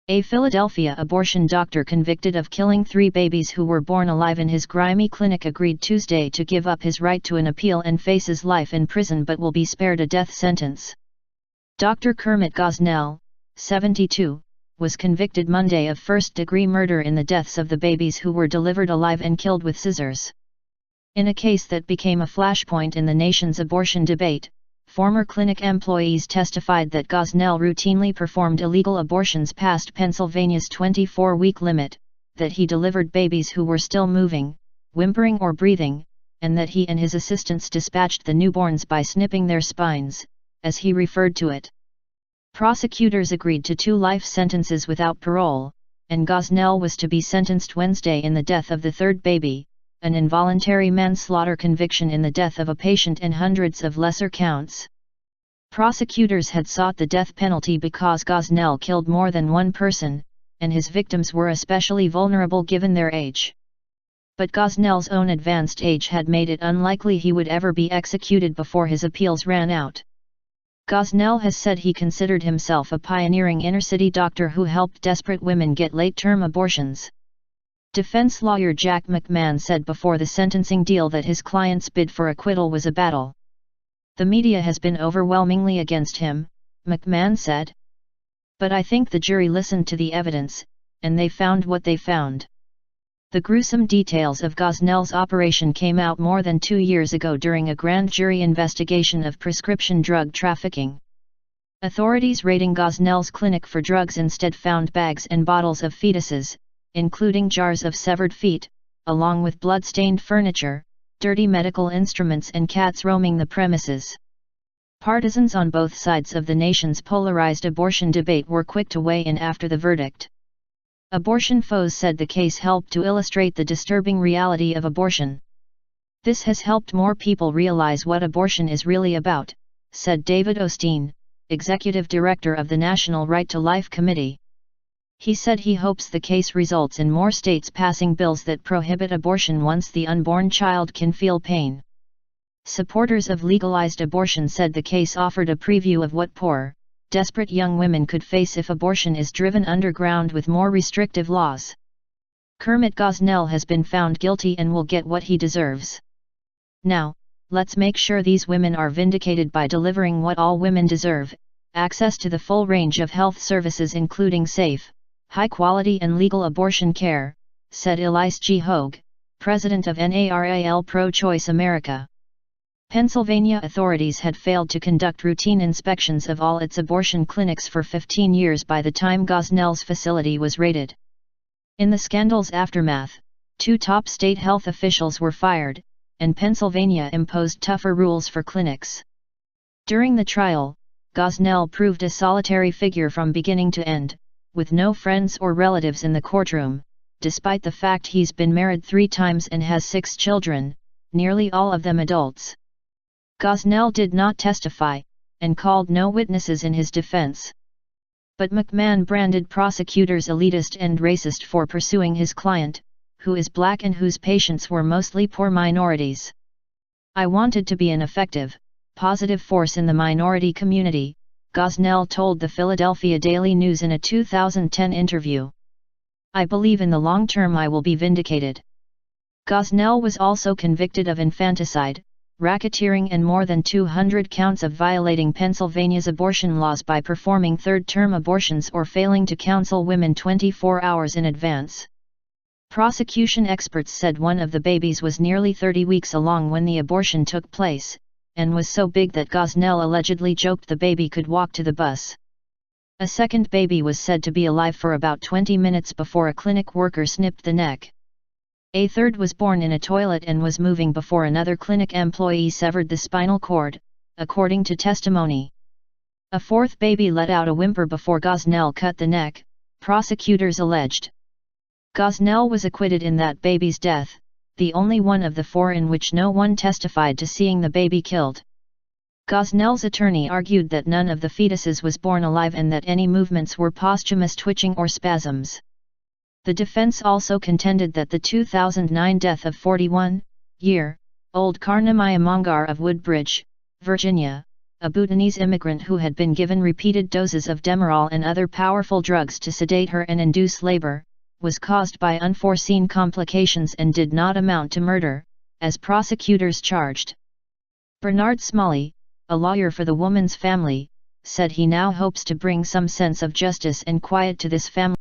A Philadelphia abortion doctor convicted of killing 3 babies who were born alive in his grimy clinic agreed Tuesday to give up his right to an appeal and faces life in prison but will be spared a death sentence. Dr. Kermit Gosnell, 72, was convicted Monday of first-degree murder in the deaths of the babies who were delivered alive and killed with scissors. In a case that became a flashpoint in the nation's abortion debate, former clinic employees testified that Gosnell routinely performed illegal abortions past Pennsylvania's 24-week limit, that he delivered babies who were still moving, whimpering or breathing, and that he and his assistants dispatched the newborns by snipping their spines, as he referred to it. Prosecutors agreed to 2 life sentences without parole, and Gosnell was to be sentenced Wednesday in the death of the 3rd baby, an involuntary manslaughter conviction in the death of a patient and hundreds of lesser counts. Prosecutors had sought the death penalty because Gosnell killed more than one person, and his victims were especially vulnerable given their age. But Gosnell's own advanced age had made it unlikely he would ever be executed before his appeals ran out. Gosnell has said he considered himself a pioneering inner-city doctor who helped desperate women get late-term abortions. Defense lawyer Jack McMahon said before the sentencing deal that his client's bid for acquittal was a battle. "The media has been overwhelmingly against him," McMahon said. "But I think the jury listened to the evidence, and they found what they found." The gruesome details of Gosnell's operation came out more than 2 years ago during a grand jury investigation of prescription drug trafficking. Authorities raiding Gosnell's clinic for drugs instead found bags and bottles of fetuses, including jars of severed feet, along with blood-stained furniture, dirty medical instruments and cats roaming the premises. Partisans on both sides of the nation's polarized abortion debate were quick to weigh in after the verdict. Abortion foes said the case helped to illustrate the disturbing reality of abortion. "This has helped more people realize what abortion is really about," said David Osteen, executive director of the National Right to Life Committee. He said he hopes the case results in more states passing bills that prohibit abortion once the unborn child can feel pain. Supporters of legalized abortion said the case offered a preview of what poor, desperate young women could face if abortion is driven underground with more restrictive laws. Kermit Gosnell has been found guilty and will get what he deserves. Now, let's make sure these women are vindicated by delivering what all women deserve: access to the full range of health services including safe, high-quality and legal abortion care, said Elise G. Hogue, president of NARAL Pro-Choice America. Pennsylvania authorities had failed to conduct routine inspections of all its abortion clinics for 15 years by the time Gosnell's facility was raided. In the scandal's aftermath, 2 top state health officials were fired, and Pennsylvania imposed tougher rules for clinics. During the trial, Gosnell proved a solitary figure from beginning to end, with no friends or relatives in the courtroom, despite the fact he's been married 3 times and has 6 children, nearly all of them adults. Gosnell did not testify, and called no witnesses in his defense. But McMahon branded prosecutors elitist and racist for pursuing his client, who is black and whose patients were mostly poor minorities. "I wanted to be an effective, positive force in the minority community," Gosnell told the Philadelphia Daily News in a 2010 interview. "I believe in the long term I will be vindicated." Gosnell was also convicted of infanticide, racketeering and more than 200 counts of violating Pennsylvania's abortion laws by performing third-term abortions or failing to counsel women 24 hours in advance. Prosecution experts said one of the babies was nearly 30 weeks along when the abortion took place, and was so big that Gosnell allegedly joked the baby could walk to the bus. A second baby was said to be alive for about 20 minutes before a clinic worker snipped the neck. A third was born in a toilet and was moving before another clinic employee severed the spinal cord, according to testimony. A fourth baby let out a whimper before Gosnell cut the neck, prosecutors alleged. Gosnell was acquitted in that baby's death, the only one of the 4 in which no one testified to seeing the baby killed. Gosnell's attorney argued that none of the fetuses was born alive and that any movements were posthumous twitching or spasms. The defense also contended that the 2009 death of 41-year-old Karnamaya Mongar of Woodbridge, Virginia, a Bhutanese immigrant who had been given repeated doses of Demerol and other powerful drugs to sedate her and induce labor, was caused by unforeseen complications and did not amount to murder, as prosecutors charged. Bernard Smalley, a lawyer for the woman's family, said he now hopes to bring some sense of justice and quiet to this family.